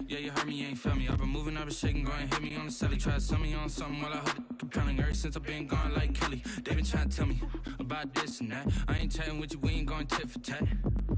Yeah, you heard me, you ain't felt me. I've been moving, I've been shaking, go and hit me on the celly. Try to sell me on something while I heard it compelling. Ever since I've been gone like Kelly, they been trying to tell me about this and that. I ain't chatting with you, we ain't going tit for tat.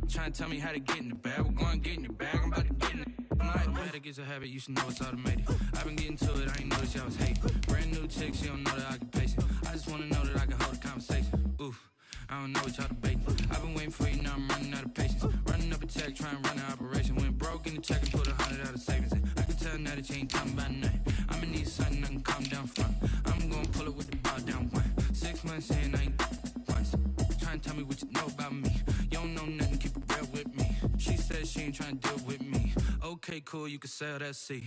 Trying to tell me how to get in the bag. We're going to get in the bag, I'm about to get in it. I'm like, automatic is a habit, you should know it's automated. I've been getting to it, I ain't noticed y'all was hating. Brand new chick, she don't know the occupation. I just wanna know that I can hold a conversation. Oof, I don't know what y'all debating. I've been waiting for you, now I'm running out of patience. Running up a check, trying to run an operation. Went broke in the check and put 100 out of savings in. I can tell now that you ain't talking about nothing. I'ma need something I can calm down front. I'm gonna pull it with the ball down one. 6 months in, I ain't once. Trying to tell me what you know about me. You don't know nothing, keep it real with me. She said she ain't trying to deal with me. Okay, cool, you can sell that seat.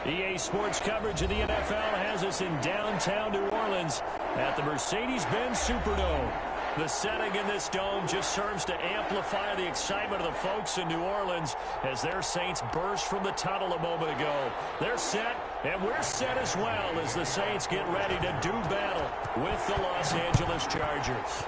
EA Sports coverage of the NFL has us in downtown New Orleans at the Mercedes-Benz Superdome. The setting in this dome just serves to amplify the excitement of the folks in New Orleans as their Saints burst from the tunnel a moment ago. They're set, and we're set as well as the Saints get ready to do battle with the Los Angeles Chargers.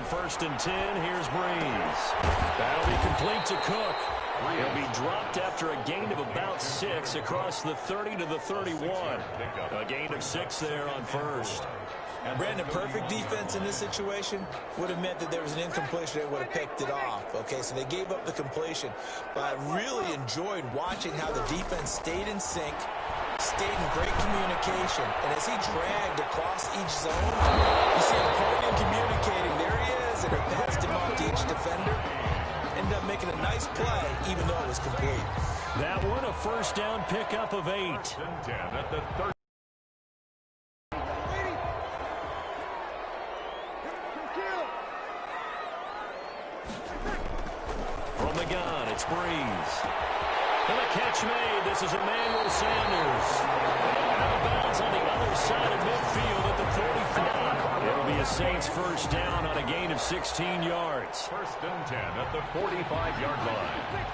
First and 10, here's Breeze. That'll be complete to Cook. He'll be dropped after a gain of about 6 across the 30 to the 31. A gain of 6 there on first. And Brandon, perfect defense in this situation would have meant that there was an incompletion. They would have picked it off. Okay, so they gave up the completion. But I really enjoyed watching how the defense stayed in sync, stayed in great communication. And as he dragged across each zone, you see him pointing and communicating. There he is, and it passed him off to each defender. Ended up making a nice play, even though it was complete. That one, a first down pickup of 8. At the 30. From the gun, it's Breeze. And a catch made. This is Emmanuel Sanders. Out of bounds on the other side of midfield at the 45. It'll be a Saints first down on a gain of 16 yards. First and 10 at the 45-yard line.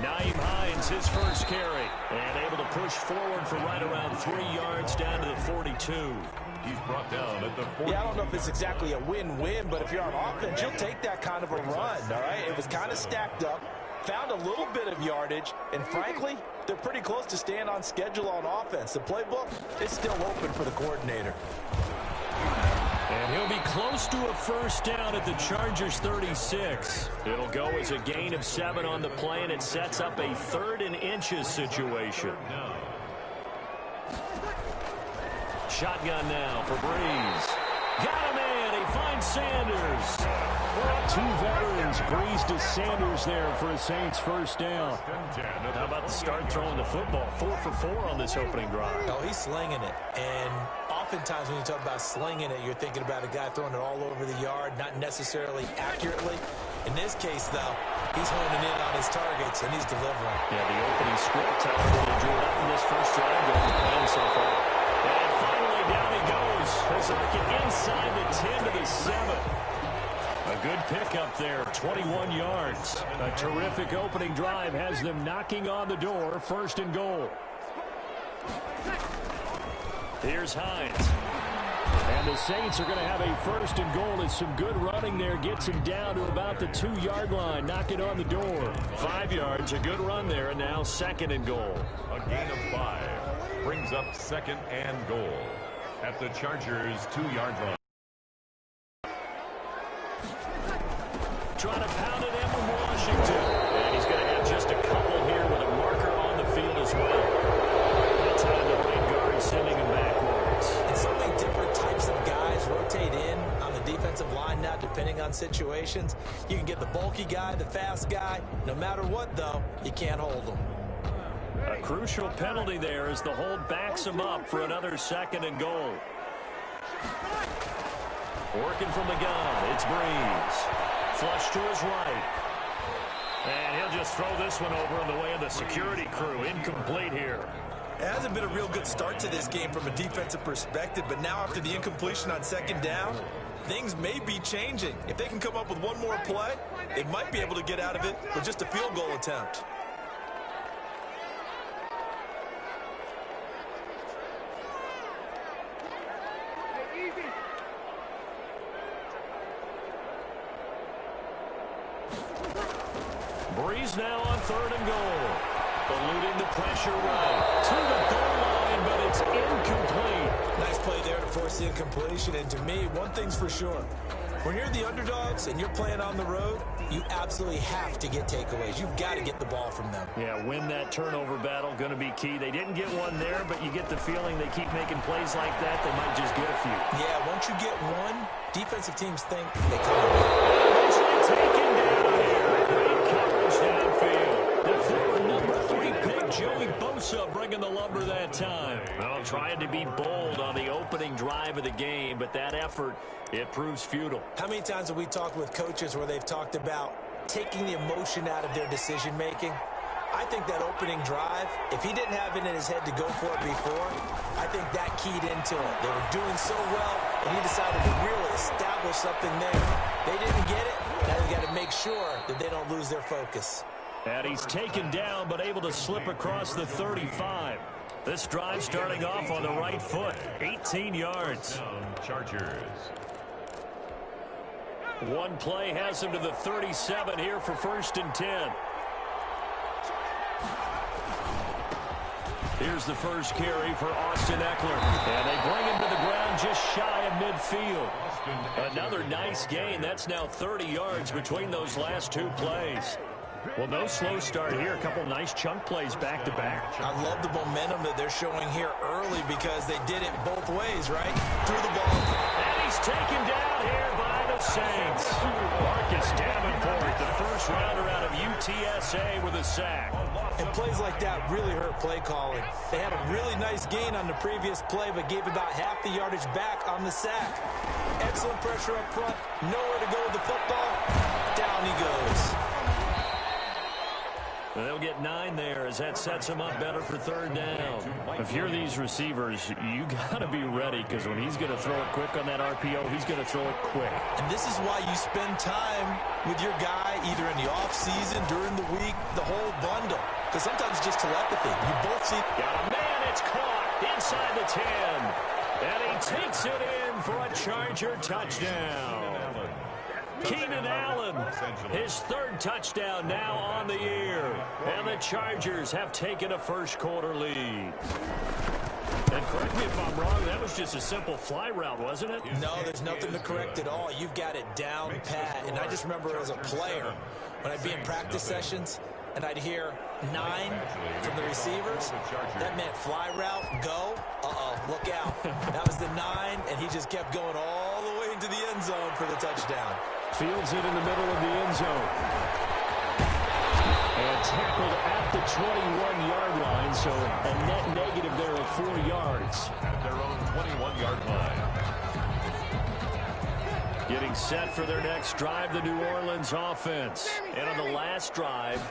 Naeem Hines, his first carry, and able to push forward for right around 3 yards down to the 42. He's brought down at the 40. Yeah, I don't know if it's exactly a win-win, but if you're on offense, you'll take that kind of a run, all right? It was kind of stacked up, found a little bit of yardage, and frankly, they're pretty close to staying on schedule on offense. The playbook is still open for the coordinator. And he'll be close to a first down at the Chargers 36. It'll go as a gain of 7 on the play, and it sets up a 3rd and inches situation. Shotgun now for Breeze. Got him in. He finds Sanders. Two veterans, Breeze to Sanders there for a Saints first down. How about the start throwing the football? 4 for 4 on this opening drive. Oh, he's slinging it. And oftentimes when you talk about slinging it, you're thinking about a guy throwing it all over the yard, not necessarily accurately. In this case, though, he's honing in on his targets, and he's delivering. Yeah, the opening script, however, they drew up for this first drive going to plan so far. And finally, down he goes. As they get inside the 10 to the 7. A good pickup there, 21 yards. A terrific opening drive has them knocking on the door, 1st and goal. Here's Hines. And the Saints are going to have a 1st and goal as some good running there gets him down to about the 2-yard line, knocking on the door. 5 yards, a good run there, and now 2nd and goal. A gain of 5 brings up 2nd and goal at the Chargers' 2-yard line. trying to pound it in from Washington. And he's going to have just a couple here with a marker on the field as well. That's how the right guard sending him backwards. And so many different types of guys rotate in on the defensive line now, depending on situations. You can get the bulky guy, the fast guy. No matter what, though, you can't hold them. A crucial penalty there as the hold backs him up for another 2nd and goal. Working from the gun, it's Breeze. Flush to his right. And he'll just throw this one over in the way of the security crew. Incomplete here. It hasn't been a real good start to this game from a defensive perspective, but now after the incompletion on 2nd down, things may be changing. If they can come up with one more play, they might be able to get out of it with just a field goal attempt. Breeze now on 3rd and goal. Eluding the pressure right to the goal line, but it's incomplete. Nice play there to force the incompletion. And to me, one thing's for sure. When you're the underdogs and you're playing on the road, you absolutely have to get takeaways. You've got to get the ball from them. Yeah, win that turnover battle, going to be key. They didn't get one there, but you get the feeling they keep making plays like that, they might just get a few. Yeah, once you get one, defensive teams think they come to win. Eventually taken down here. Great coverage downfield. The former number 3 pick, Joey Bosa, bringing the lumber that time. Well, trying to be bold on the opening drive of the game, but that effort, it proves futile. How many times have we talked with coaches where they've talked about taking the emotion out of their decision-making? I think that opening drive, if he didn't have it in his head to go for it before, I think that keyed into it. They were doing so well, and he decided to really establish something there. They didn't get it. Now they got to make sure that they don't lose their focus. And he's taken down, but able to slip across the 35. This drive starting off on the right foot. 18 yards. Chargers. One play has him to the 37 here for 1st and 10. Here's the first carry for Austin Eckler. And they bring him to the ground just shy of midfield. Another nice gain. That's now 30 yards between those last 2 plays. Well, no slow start here. A couple nice chunk plays back-to-back. I love the momentum that they're showing here early because they did it both ways, right? Threw the ball. And he's taken down here by the Saints. Marcus Davenport, the first rounder out of UTSA with a sack. And plays like that really hurt play calling. They had a really nice gain on the previous play, but gave about half the yardage back on the sack. Excellent pressure up front. Nowhere to go with the football. Down he goes. They'll get 9 there as that sets him up better for 3rd down. If you're these receivers, you got to be ready because when he's going to throw it quick on that RPO, he's going to throw it quick. And this is why you spend time with your guy either in the offseason, during the week, the whole bundle. Because sometimes it's just telepathy. You both see. Got a man, it's caught inside the 10. And he takes it in for a Charger touchdown. Keenan Allen, his 3rd touchdown now on the year. And the Chargers have taken a first-quarter lead. And correct me if I'm wrong, that was just a simple fly route, wasn't it? No, there's nothing to correct at all. You've got it down pat. And I just remember as a player, when I'd be in practice sessions, and I'd hear 9 from the receivers, that meant fly route, go, look out. That was the 9, and he just kept going all the way into the end zone for the touchdown. Fields it in the middle of the end zone. And tackled at the 21-yard line, so a net negative there of 4 yards. At their own 21-yard line. Getting set for their next drive, the New Orleans offense. And on the last drive,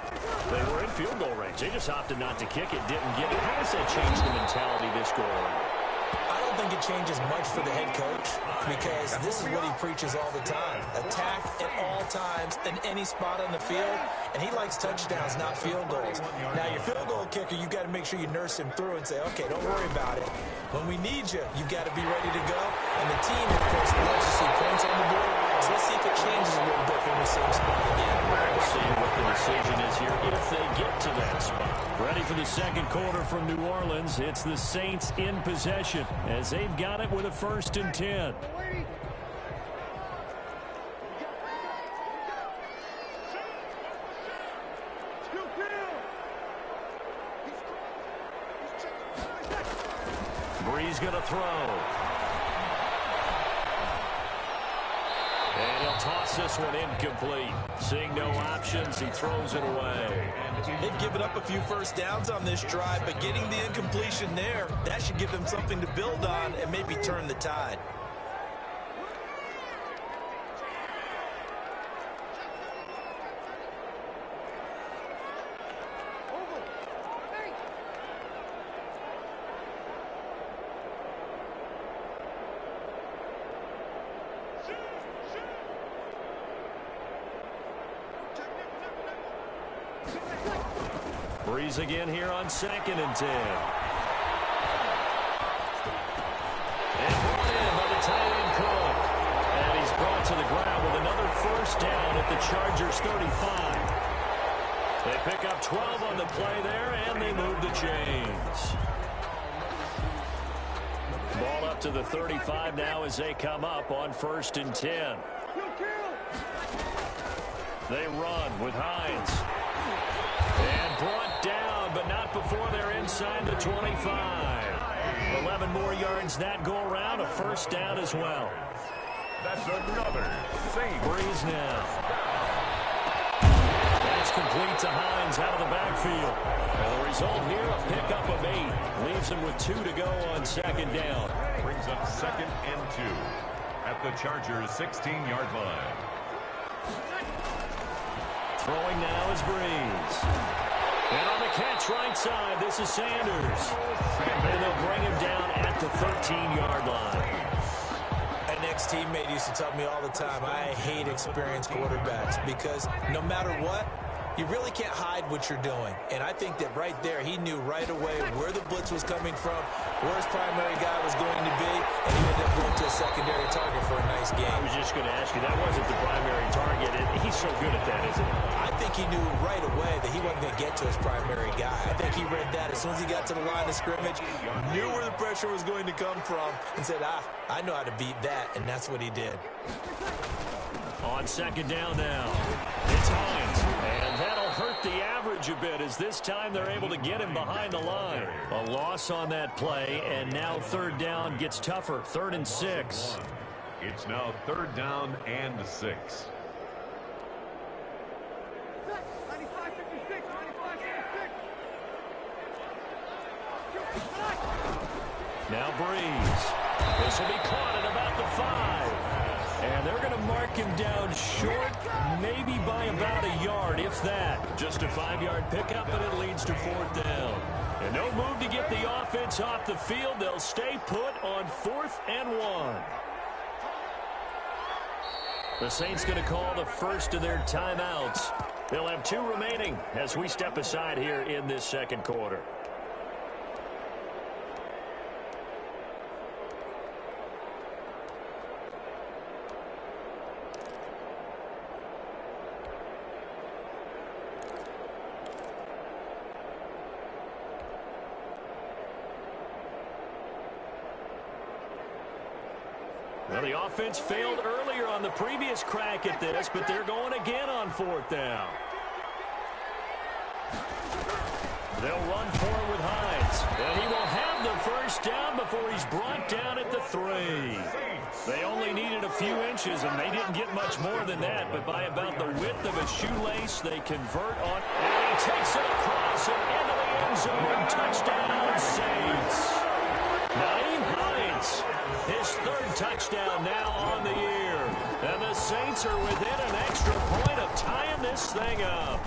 they were in field goal range. They just opted not to kick it, didn't get it. How does that change the mentality this goal around? I don't think it changes much for the head coach because this is what he preaches all the time. Attack at all times in any spot on the field, and he likes touchdowns, not field goals. Now, your field goal kicker, you've got to make sure you nurse him through and say, okay, don't worry about it. When we need you, you've got to be ready to go. And the team, of course, loves to see points on the board. So let's see if it changes a little bit from the same spot again. We'll see what the decision is here if they get to that spot. Ready for the 2nd quarter from New Orleans. It's the Saints in possession as they've got it with a 1st and 10. He's going to throw. And he'll toss this one incomplete. Seeing no options, he throws it away. They've given up a few first downs on this drive, but getting the incompletion there, that should give them something to build on and maybe turn the tide. Breeze again here on 2nd and 10. And brought in by the tight end Cook. And he's brought to the ground with another first down at the Chargers 35. They pick up 12 on the play there, and they move the chains. Ball up to the 35 now as they come up on 1st and 10. They run with Hines. And brought down, but not before they're inside the 25. 11 more yards that go around, a first down as well. That's another save. Breeze now. That's complete to Hines out of the backfield. And the result here, a pickup of 8. Leaves him with 2 to go on 2nd down. Brings up 2nd and 2 at the Chargers' 16-yard line. Throwing now is Breeze. And on the catch right side, this is Sanders. And they'll bring him down at the 13-yard line. An ex-teammate used to tell me all the time, I hate experienced quarterbacks because no matter what, you really can't hide what you're doing. And I think that right there, he knew right away where the blitz was coming from, where his primary guy was going to be, and he ended up going to a secondary target for a nice game. I was just going to ask you, that wasn't the primary target. He's so good at that, isn't he? I think he knew right away that he wasn't going to get to his primary guy. I think he read that as soon as he got to the line of scrimmage, knew where the pressure was going to come from, and said, I know how to beat that, and that's what he did. On 2nd down now, it's Hines, and that'll hurt the average a bit as this time they're able to get him behind the line. A loss on that play, and now 3rd down gets tougher, 3rd and 6. It's now 3rd down and 6. Now Breeze. This will be caught at about the 5. And they're going to mark him down short, maybe by about a yard, if that. Just a 5-yard pickup, and it leads to 4th down. And no move to get the offense off the field. They'll stay put on 4th and 1. The Saints going to call the first of their timeouts. They'll have 2 remaining as we step aside here in this 2nd quarter. Well, the offense failed earlier on the previous crack at this, but they're going again on 4th down. They'll run forward with Hines, and he will have the first down before he's brought down at the 3. They only needed a few inches, and they didn't get much more than that, but by about the width of a shoelace, they convert on, and he takes it across and into the end zone. Touchdown, Saints. Naeem Hines, his 3rd touchdown now on the year. And the Saints are within an extra point of tying this thing up.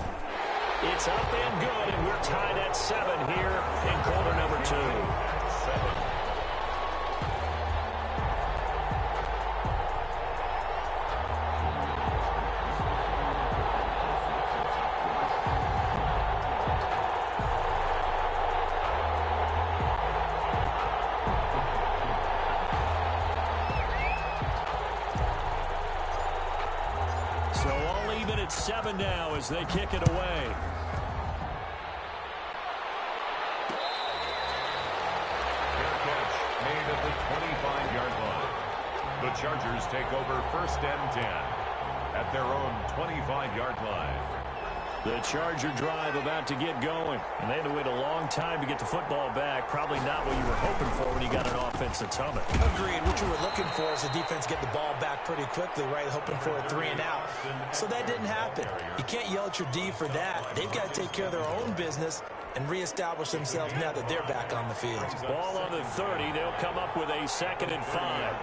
It's up and good, and we're tied at 7 here in quarter number 2. 7. So all even at 7 now as they kick it away. Fair catch made at the 25-yard line. The Chargers take over 1st and 10 at their own 25-yard line. The Charger drive about to get going. And they had to wait a long time to get the football back. Probably not what you were hoping for when you got an offense that's humming. Agreed. What you were looking for is the defense get the ball back pretty quickly, right? Hoping for a 3 and out. So that didn't happen. You can't yell at your D for that. They've got to take care of their own business and reestablish themselves now that they're back on the field. Ball on the 30. They'll come up with a 2nd and 5.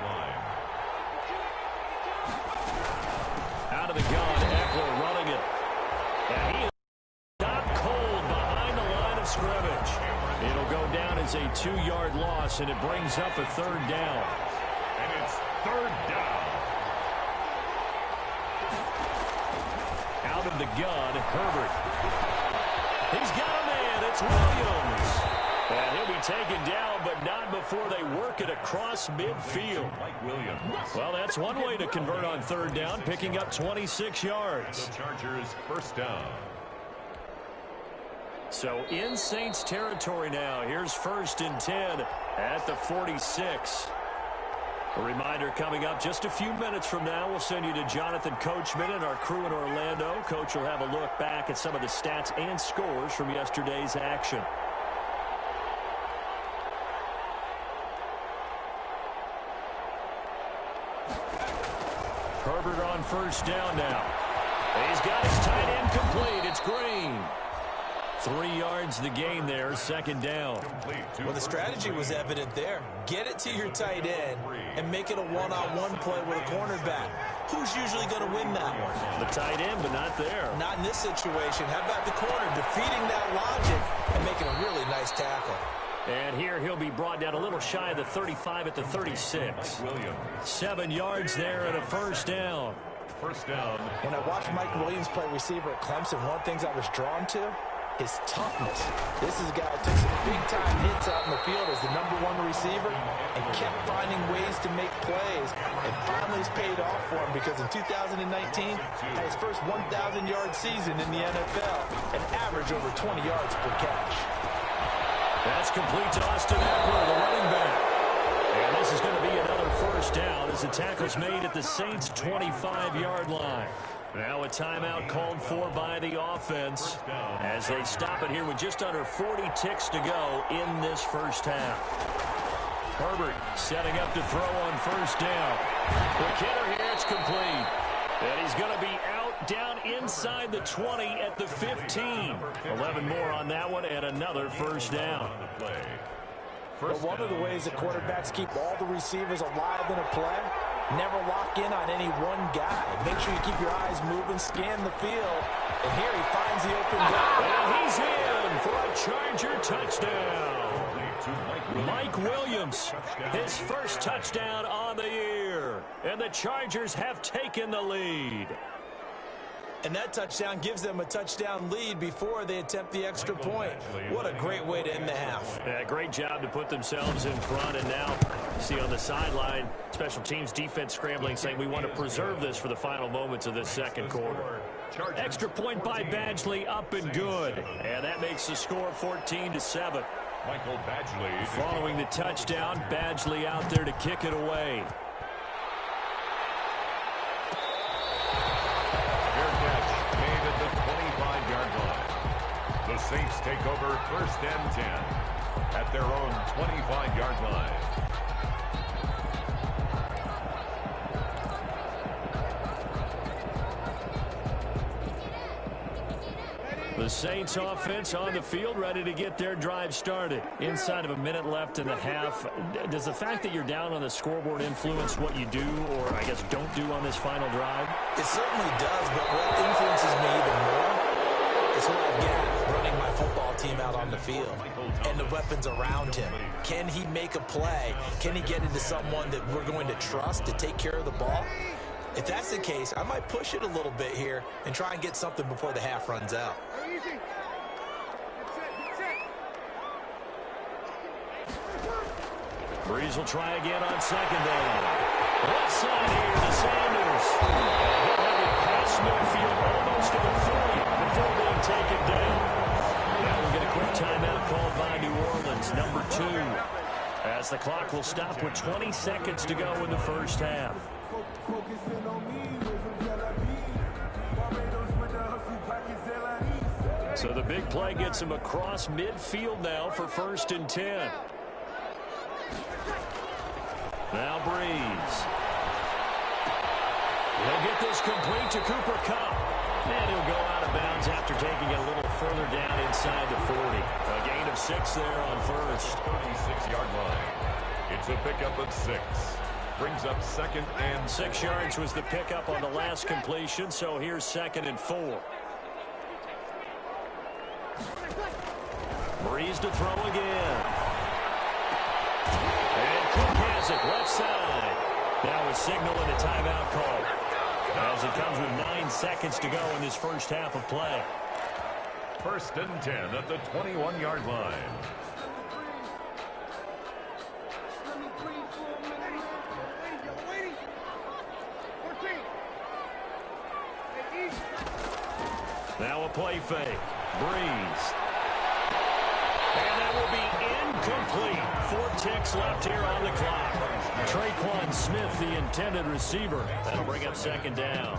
Out of the gun, Eckler running it. And he is not cold behind the line of scrimmage. It'll go down as a 2-yard loss, and it brings up a 3rd down. And it's 3rd down. Out of the gun, Herbert. He's got a man. It's Williams. And he'll be taken down, but not before they work it across midfield. Mike Williams. Well, that's one way to convert on 3rd down, picking up 26 yards. The Chargers 1st down. So in Saints territory now. Here's 1st and 10 at the 46. A reminder coming up just a few minutes from now. We'll send you to Jonathan Coachman and our crew in Orlando. Coach will have a look back at some of the stats and scores from yesterday's action. Herbert on 1st down now. He's got his tight end complete. It's Green. 3 yards the gain there, 2nd down. Well, the strategy was evident there. Get it to your tight end and make it a one-on-one play with a cornerback. Who's usually going to win that one? The tight end, but not there. Not in this situation. How about the corner defeating that logic and making a really nice tackle? And here he'll be brought down a little shy of the 35 at the 36. 7 yards there and a 1st down. 1st down. When I watched Mike Williams play receiver at Clemson, one of the things I was drawn to is toughness. This is a guy who took some big-time hits out in the field as the #1 receiver and kept finding ways to make plays. And finally it's paid off for him because in 2019, had his first 1,000-yard season in the NFL and averaged over 20 yards per catch. That's complete to Austin Eckler, the running back. And this is going to be another 1st down as the tackle's made at the Saints' 25-yard line. Now a timeout called for by the offense as they stop it here with just under 40 ticks to go in this 1st half. Herbert setting up to throw on 1st down. The kidder here, it's complete. And he's going to be out down inside the 20 at the 15. 11 more on that one and another 1st down. Well, one of the ways that quarterbacks keep all the receivers alive in a play, never lock in on any one guy. Make sure you keep your eyes moving, scan the field, and here he finds the open guy. And he's in for a Charger touchdown. Mike Williams, his 1st touchdown on the year. And the Chargers have taken the lead. And that touchdown gives them a touchdown lead before they attempt the extra point. What a great way to end the half. Yeah, great job to put themselves in front. And now, see on the sideline, special teams defense scrambling, saying we want to preserve this for the final moments of this 2nd quarter. Extra point by Badgley, up and good. And that makes the score 14-7. Michael Badgley. Following the touchdown, Badgley out there to kick it away. The Saints take over 1st and 10 at their own 25-yard line. The Saints offense on the field ready to get their drive started. Inside of a minute left in the half. Does the fact that you're down on the scoreboard influence what you do or, I guess, don't do on this final drive? It certainly does, but what influences me even more is what I've got running my football team out on the field and the weapons around him. Can he make a play? Can he get into someone that we're going to trust to take care of the ball? If that's the case, I might push it a little bit here and try and get something before the half runs out. Breeze will try again on 2nd down. Left side here to Sanders. He'll have it past midfield almost to the 40 before being taken down. Now we'll get a quick timeout called by New Orleans, #2. As the clock will stop with 20 seconds to go in the 1st half. Focusing on me, with Tel Aviv. Barbados with the hustle, Pakistan. So the big play gets him across midfield now for 1st and 10. Now Breeze. He'll get this complete to Cooper Kupp. And he'll go out of bounds after taking it a little further down inside the 40. A gain of 6 there on 1st. 36-yard line. It's a pickup of 6. Brings up 2nd and 6 yards was the pickup on the last completion, so here's 2nd and 4. Breeze to throw again. And Cook has it left side. Now a signal and a timeout call, as it comes with 9 seconds to go in this first half of play. 1st and 10 at the 21-yard line. Now a play fake. Breeze. And that will be incomplete. 4 ticks left here on the clock. Traquan Smith, the intended receiver. That'll bring up 2nd down.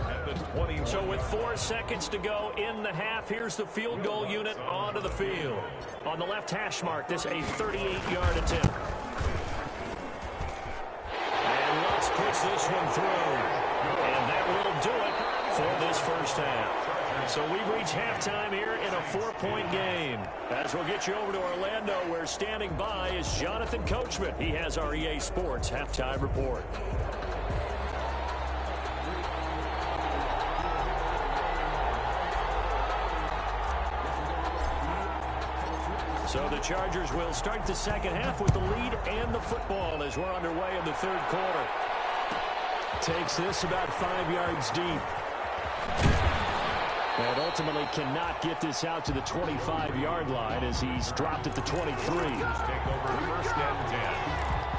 So with 4 seconds to go in the half, here's the field goal unit onto the field. On the left hash mark, this a 38-yard attempt. And Lutz puts this one through. And that will do it for this first half. So we've reached halftime here in a 4-point game. As we'll get you over to Orlando, where standing by is Jonathan Coachman. He has our EA Sports halftime report. So the Chargers will start the second half with the lead and the football as we're underway in the 3rd quarter. Takes this about 5 yards deep. And ultimately cannot get this out to the 25-yard line as he's dropped at the 23. Take over 1st and 10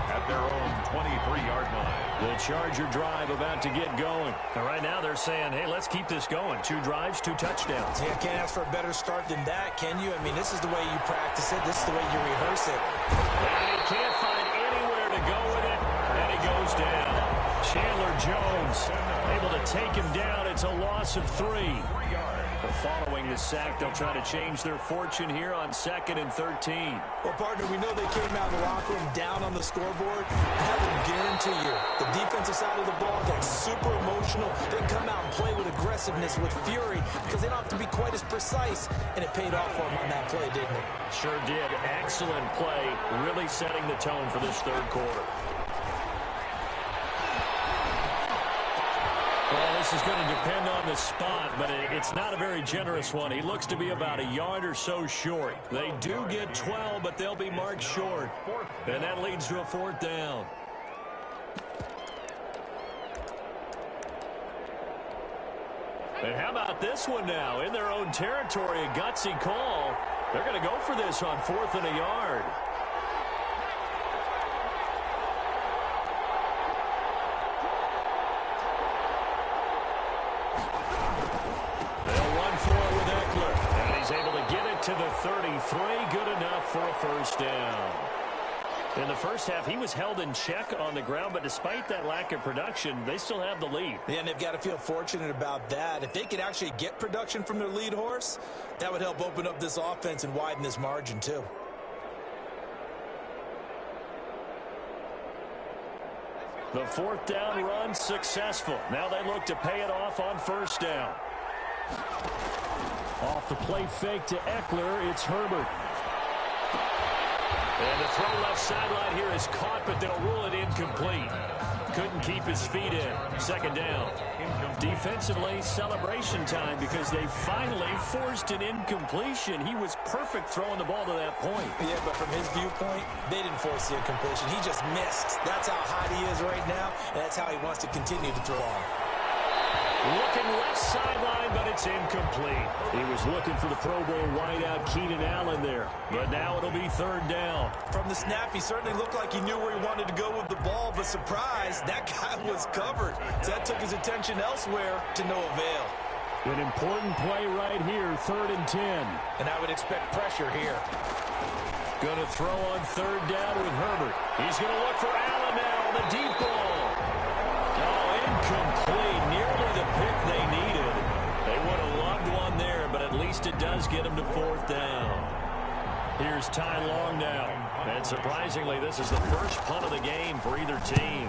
at their own 23-yard line. The Charger drive about to get going. And right now they're saying, hey, let's keep this going. 2 drives, 2 touchdowns. Yeah, can't ask for a better start than that, can you? I mean, this is the way you practice it. This is the way you rehearse it. And he can't find anywhere to go with it, and he goes down. Chandler Jones able to take him down. It's a loss of 3. But following the sack, they'll try to change their fortune here on 2nd and 13. Well, partner, we know they came out of the locker room down on the scoreboard. I will guarantee you, the defensive side of the ball gets super emotional. They come out and play with aggressiveness, with fury, because they don't have to be quite as precise. And it paid off for them on that play, didn't it? Sure did. Excellent play, really setting the tone for this 3rd quarter. Well, this is going to depend on the spot, but it's not a very generous one. He looks to be about a yard or so short. They do get 12, but they'll be marked short. And that leads to a 4th down. And how about this one now? In their own territory, a gutsy call. They're going to go for this on 4th and a yard. Able to get it to the 33. Good enough for a 1st down. In the first half, he was held in check on the ground, but despite that lack of production, they still have the lead. Yeah, and they've got to feel fortunate about that. If they could actually get production from their lead horse, that would help open up this offense and widen this margin, too. The 4th down run successful. Now they look to pay it off on 1st down. Off the play fake to Eckler, it's Herbert. And the throw left sideline here is caught, but they'll rule it incomplete. Couldn't keep his feet in. 2nd down. Defensively, celebration time because they finally forced an incompletion. He was perfect throwing the ball to that point. Yeah, but from his viewpoint, they didn't force the incompletion. He just missed. That's how hot he is right now, and that's how he wants to continue to throw on. Looking left sideline, but it's incomplete. He was looking for the Pro Bowl wideout Keenan Allen there. But now it'll be 3rd down. From the snap, he certainly looked like he knew where he wanted to go with the ball, but surprise, that guy was covered. So that took his attention elsewhere to no avail. An important play right here, 3rd and 10. And I would expect pressure here. Going to throw on 3rd down with Herbert. He's going to look for Allen now on the deep ball. Oh, incomplete. Nearly the pick they needed. They would have loved one there, but at least least it does get them to 4th down. Here's Ty Long now. And surprisingly, this is the first punt of the game for either team.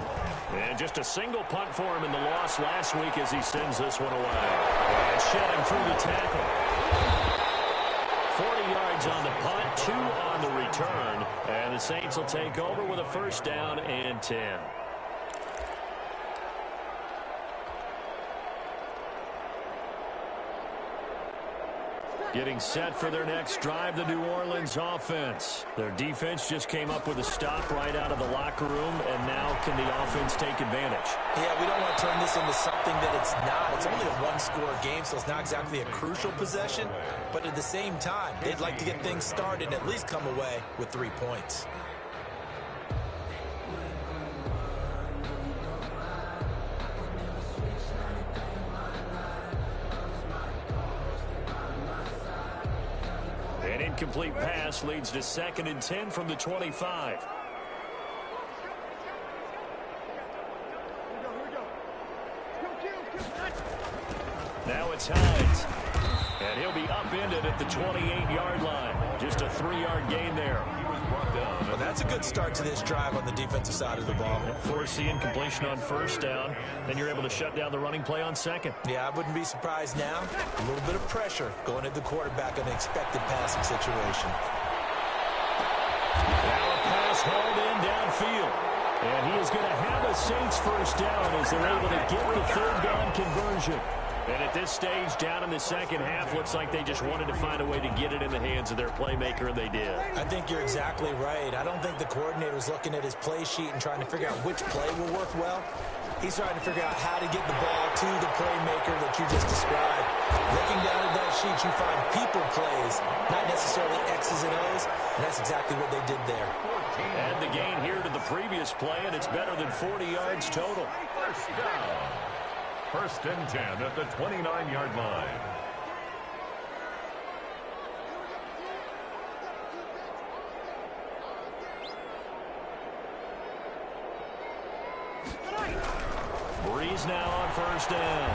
And just a single punt for him in the loss last week as he sends this one away. And shedding through the tackle. 40 yards on the punt, 2 on the return. And the Saints will take over with a 1st down and 10. Getting set for their next drive, the New Orleans offense. Their defense just came up with a stop right out of the locker room, and now can the offense take advantage? Yeah, we don't want to turn this into something that it's not. It's only a one-score game, so it's not exactly a crucial possession. But at the same time, they'd like to get things started and at least come away with 3 points. An incomplete pass leads to 2nd and 10 from the 25. Now it's Hines. And he'll be upended at the 28-yard line. Just a 3-yard gain there. Well, that's a good start to this drive on the defensive side of the ball. Force the incompletion on 1st down. Then you're able to shut down the running play on 2nd. Yeah, I wouldn't be surprised now. A little bit of pressure going at the quarterback in an expected passing situation. Now a pass hauled in downfield. And he is going to have a Saints 1st down as they're able to get the 3rd down conversion. And at this stage, down in the 2nd half, looks like they just wanted to find a way to get it in the hands of their playmaker, and they did. I think you're exactly right. I don't think the coordinator's looking at his play sheet and trying to figure out which play will work well. He's trying to figure out how to get the ball to the playmaker that you just described. Looking down at that sheet, you find people plays, not necessarily X's and O's, and that's exactly what they did there. And the gain here to the previous play, and it's better than 40 yards total. 1st down. 1st and 10 at the 29-yard line. Breeze now on 1st down.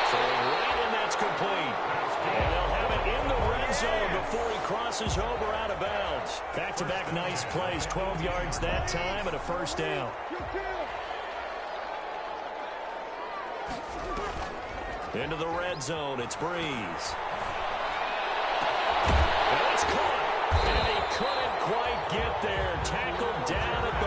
Throwing right, and that's complete. And they'll have it in the red zone before he crosses over out of bounds. Back-to-back nice plays, 12 yards that time, and a 1st down. Into the red zone, it's Breeze. And it's caught. And he couldn't quite get there. Tackled down at the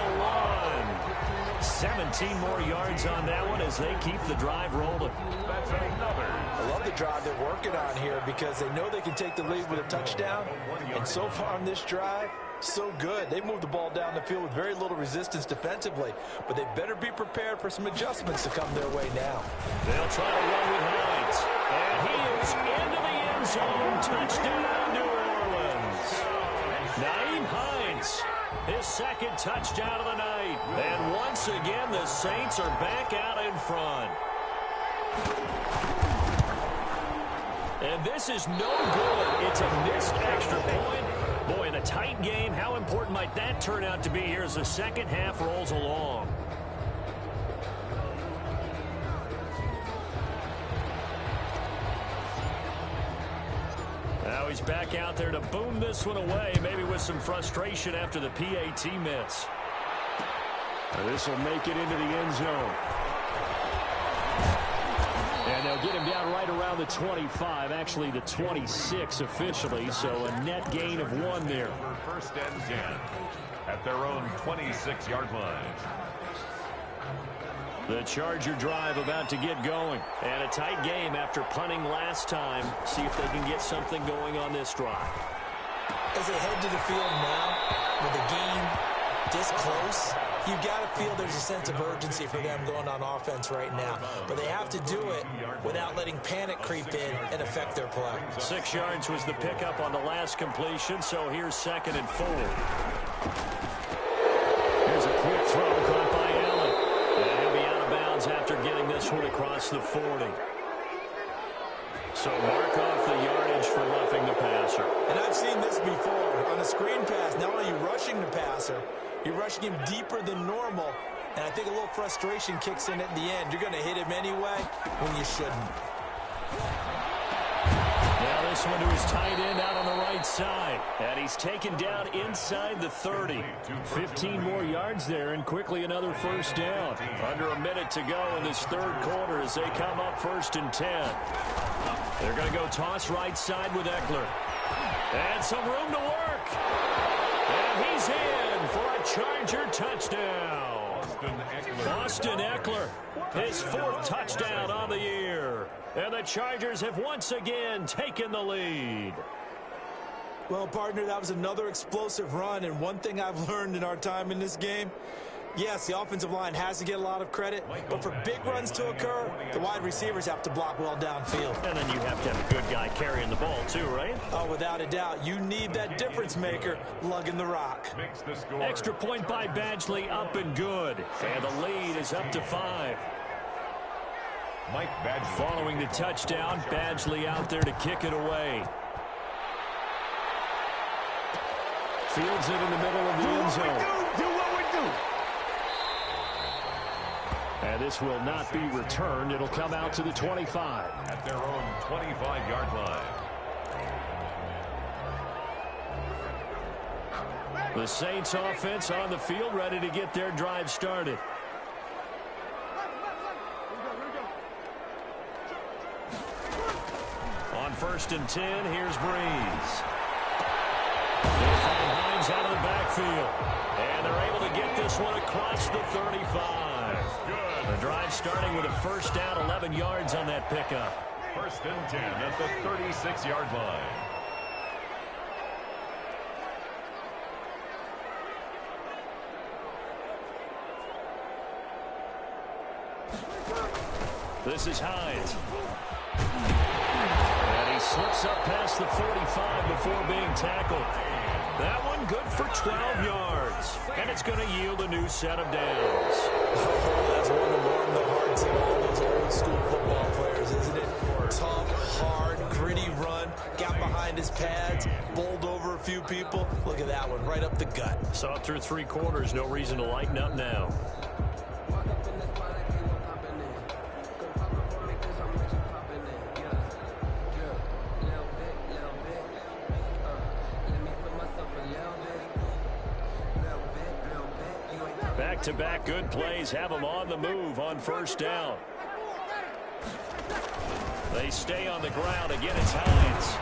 1. 17 more yards on that one as they keep the drive rolling. That's another. I love the drive they're working on here because they know they can take the lead with a touchdown. And so far on this drive, so good. They moved the ball down the field with very little resistance defensively, but they better be prepared for some adjustments to come their way now. They'll try to run with Hines. And he is into the end zone. Touchdown, New Orleans. Nyheim Hines, his 2nd touchdown of the night. And once again, the Saints are back out in front. And this is no good. It's a missed extra point. Boy, in a tight game, how important might that turn out to be here as the 2nd half rolls along? Now he's back out there to boom this one away, maybe with some frustration after the PAT miss. This will make it into the end zone. And they'll get him down right around the 25, actually the 26 officially, so a net gain of 1 there. 1st and 10 at their own 26-yard line. The Charger drive about to get going. And a tight game after punting last time. See if they can get something going on this drive. As they head to the field now, with the game this close, you got to feel there's a sense of urgency for them going on offense right now. But they have to do it without letting panic creep in and affect their play. 6 yards was the pickup on the last completion, so here's 2nd and 4. Here's a quick throw caught by Allen. And he'll be out of bounds after getting this one across the 40. So mark off the yardage for roughing the passer. And I've seen this before. On a screen pass, not only are you rushing the passer, you're rushing him deeper than normal. And I think a little frustration kicks in at the end. You're going to hit him anyway when you shouldn't. this one to his tight end out on the right side. And he's taken down inside the 30. 15 more yards there, and quickly another first down. Under a minute to go in this third quarter as they come up 1st and 10. They're going to go toss right side with Eckler. And some room to work. And he's in for a Charger touchdown. Austin Eckler, his 4th touchdown on the year. And the Chargers have once again taken the lead. Well, partner, that was another explosive run, and one thing I've learned in our time in this game, yes, the offensive line has to get a lot of credit, but for big runs to occur, the wide receivers have to block well downfield. And then you have to have a good guy carrying the ball too, right? Oh, without a doubt. You need that difference maker lugging the rock. Extra point by Badgley, up and good. And the lead is up to 5. Following the touchdown, Badgley out there to kick it away. Fields it in the middle of the end zone. Do what we do. And this will not be returned. It'll come out to the 25. At their own 25-yard line. The Saints offense on the field, ready to get their drive started. On 1st and 10, here's Breeze. They find Hines out of the backfield. And they're able to get this one across the 35. The drive starting with a first down, 11 yards on that pickup. 1st and 10 at the 36-yard line. This is Hines. And he slips up past the 45 before being tackled. That one good for 12 yards. And it's going to yield a new set of downs. Oh, that's one to warm the hearts of all those old school football players, isn't it? Tough, hard, gritty run. Got behind his pads, bowled over a few people. Look at that one, right up the gut. Saw it through 3 quarters. No reason to lighten up now. Back-to-back good plays have them on the move on first down. They stay on the ground. Again, it's Hines.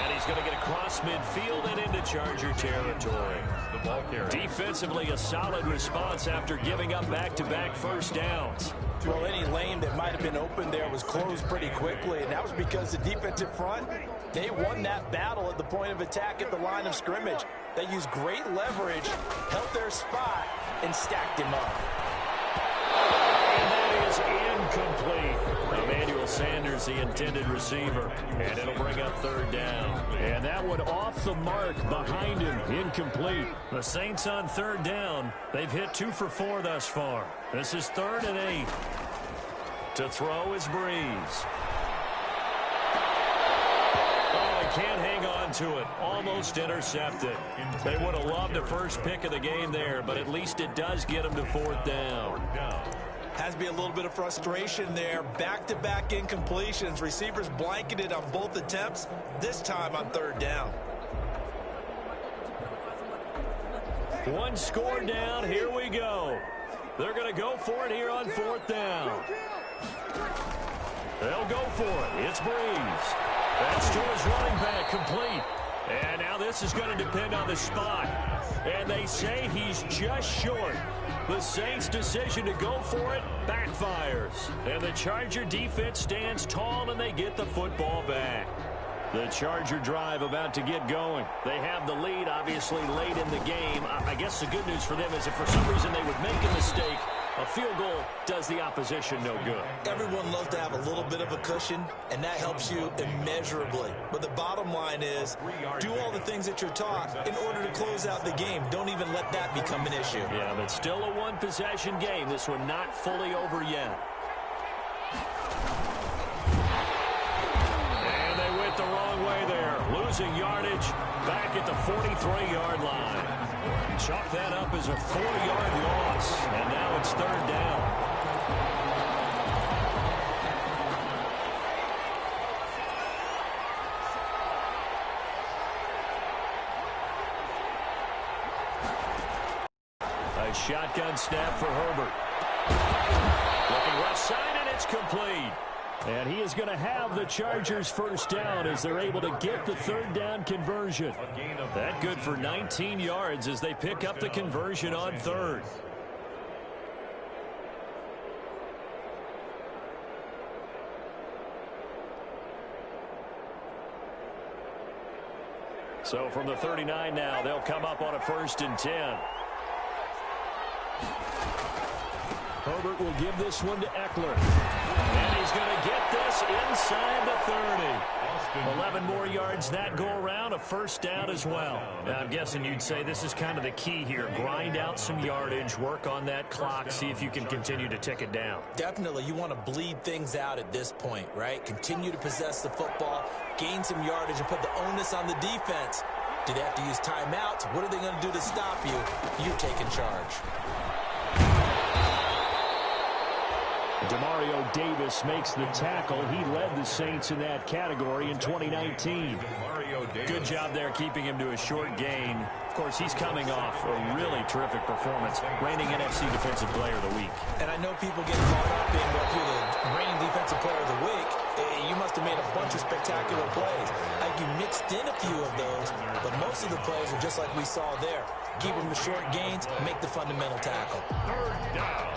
And he's going to get across midfield and into Charger territory. The ball carrier. Defensively, a solid response after giving up back-to-back first downs. Well, any lane that might have been open there was closed pretty quickly, and that was because the defensive front, they won that battle at the point of attack at the line of scrimmage. They used great leverage, held their spot, and stacked him up. And that is incomplete. Emmanuel Sanders, the intended receiver. And it'll bring up 3rd down. And that one off the mark behind him. Incomplete. The Saints on 3rd down. They've hit 2 for 4 thus far. This is 3rd and 8. To throw is Breeze. Can't hang on to it. Almost intercepted. They would have loved a first pick of the game there, but at least it does get them to 4th down. Has to be a little bit of frustration there. Back-to-back incompletions. Receivers blanketed on both attempts, this time on 3rd down. 1 score down. Here we go. They're going to go for it here on 4th down. They'll go for it. It's Breeze. That's to his running back, complete. And now this is going to depend on the spot. And they say he's just short. The Saints' decision to go for it backfires. And the Charger defense stands tall, and they get the football back. The Charger drive about to get going. They have the lead, obviously, late in the game. I guess the good news for them is if for some reason they would make a mistake, a field goal does the opposition no good. Everyone loves to have a little bit of a cushion, and that helps you immeasurably. But the bottom line is, do all the things that you're taught in order to close out the game. Don't even let that become an issue. Yeah, but still a one-possession game. This one not fully over yet. And they went the wrong way there. Losing yardage back at the 43-yard line. Chalk that up as a 4-yard loss. And now it's 3rd down. shotgun snap for Herbert. Looking left side, and it's complete. And he is going to have the Chargers first down as they're able to get the third down conversion. That good for 19 yards as they pick up the conversion on third. So from the 39 now, they'll come up on a 1st and 10. Herbert will give this one to Eckler. And he's going to get this inside the 30. 11 more yards that go around, a first down as well. Now, I'm guessing you'd say this is kind of the key here. Grind out some yardage, work on that clock, see if you can continue to tick it down. Definitely, you want to bleed things out at this point, right? Continue to possess the football, gain some yardage, and put the onus on the defense. Do they have to use timeouts? What are they going to do to stop you? You take in charge. Demario Davis makes the tackle. He led the Saints in that category in 2019. Good job there keeping him to a short gain. Of course, he's coming off a really terrific performance, reigning NFC Defensive Player of the Week. And I know people get caught up in what you're the reigning Defensive Player of the Week. You must have made a bunch of spectacular plays. Like you mixed in a few of those, but most of the plays are just like we saw there. Keep them to short gains, make the fundamental tackle. Third down.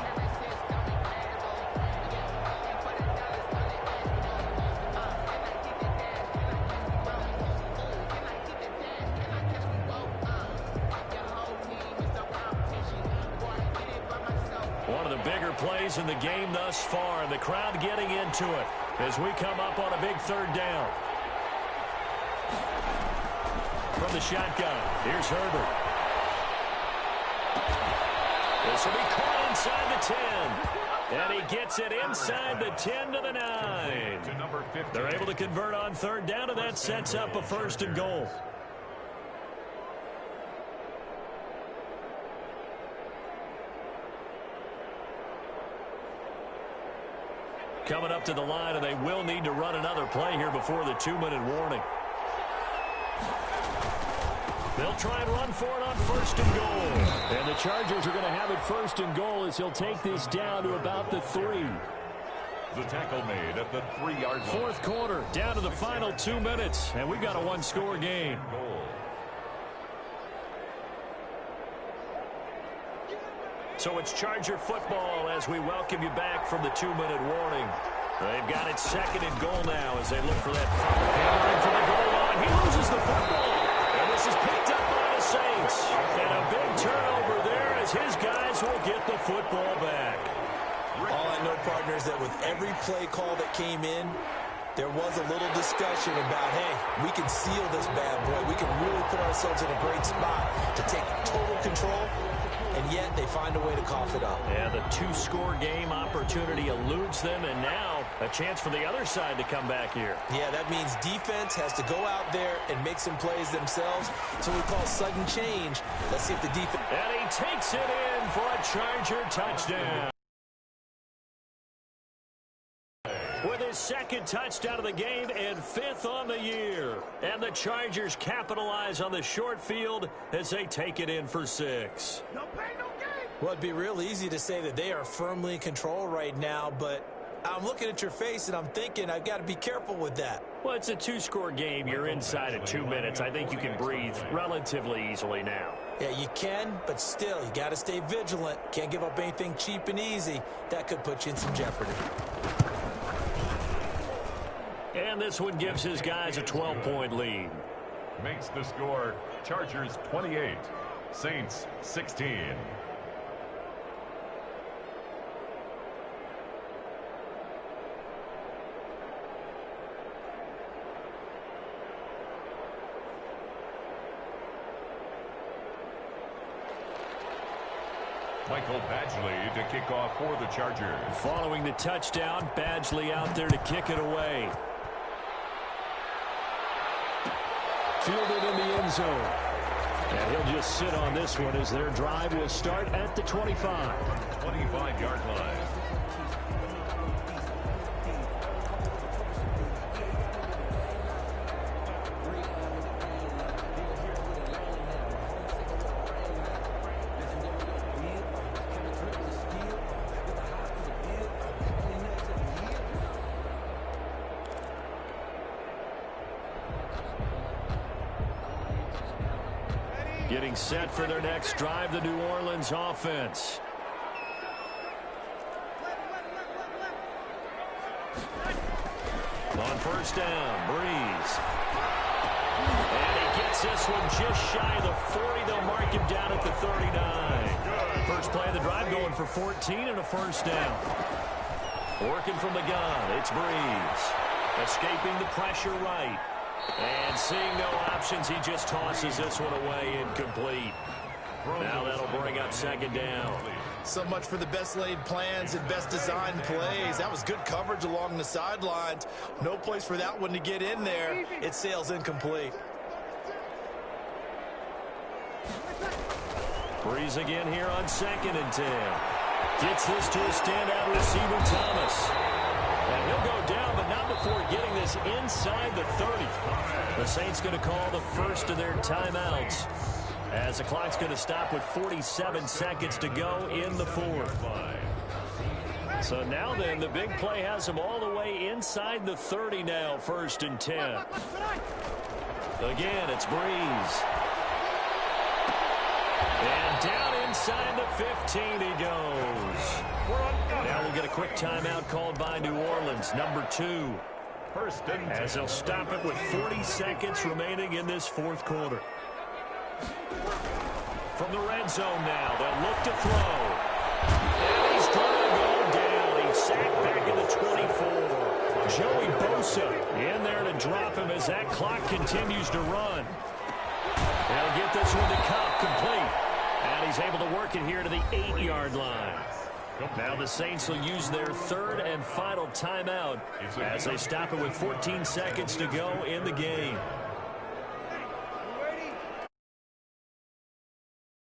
One of the bigger plays in the game thus far, and the crowd getting into it as we come up on a big third down. From the shotgun, here's Herbert. This will be caught inside the 10. And he gets it inside the 10 to the 9. They're able to convert on third down, and that sets up a 1st and goal. Coming up to the line, and they will need to run another play here before the 2-minute warning. They'll try and run for it on 1st and goal. And the Chargers are going to have it 1st and goal as he'll take this down to about the 3. The tackle made at the 3-yard line. 4th quarter, down to the final 2 minutes, and we've got a 1-score game. So it's Charger football as we welcome you back from the 2-minute warning. They've got it 2nd and goal now as they look for that hammering from the goal line. He loses the football. And this is picked up by the Saints. And a big turnover there as his guys will get the football back. All I know, partner, is that with every play call that came in, there was a little discussion about, hey, we can seal this bad boy. We can really put ourselves in a great spot to take total control. And yet they find a way to cough it up. Yeah, the 2-score game opportunity eludes them, and now a chance for the other side to come back here. Yeah, that means defense has to go out there and make some plays themselves. So we call sudden change. Let's see if the defense... And he takes it in for a Charger touchdown. With his 2nd touchdown of the game and 5th on the year. And the Chargers capitalize on the short field as they take it in for 6. No pain, no gain. Well, it'd be real easy to say that they are firmly in control right now, but I'm looking at your face and I'm thinking I've got to be careful with that. Well, it's a 2-score game. You're inside of 2 minutes. I think you can breathe relatively easily now. Yeah, you can, but still, you got to stay vigilant. Can't give up anything cheap and easy. That could put you in some jeopardy. And this one gives his guys a 12-point lead. Makes the score Chargers 28, Saints 16. Michael Badgley to kick off for the Chargers. Following the touchdown, Badgley out there to kick it away. Fielded in the end zone. And he'll just sit on this one as their drive will start at the 25. 25-yard line. Getting set for their next drive, the New Orleans offense. On first down, Breeze. And he gets this one just shy of the 40. They'll mark him down at the 39. First play of the drive going for 14 and a first down. Working from the gun, it's Breeze. Escaping the pressure right. And seeing no options, he just tosses this one away incomplete. Now that'll bring up second down. So much for the best laid plans and best designed plays. That was good coverage along the sidelines. No place for that one to get in there. It sails incomplete. Breeze again here on 2nd and 10. Gets this to a standout receiver, Thomas. And he'll go down, but not before getting this inside the 30. The Saints going to call the first of their timeouts, as the clock's going to stop with 47 seconds to go in the fourth. So now then, the big play has them all the way inside the 30 now, 1st and 10. Again, it's Breeze. And down inside the 15 he goes. Now we'll get a quick timeout called by New Orleans, number 2. As they'll stop it with 40 seconds remaining in this fourth quarter. From the red zone now, they'll look to throw. And he's going to go down. He's sacked back in the 24. Joey Bosa in there to drop him as that clock continues to run. They'll get this one to Cup complete. And he's able to work it here to the 8-yard line. Now the Saints will use their third and final timeout as they stop it with 14 seconds to go in the game.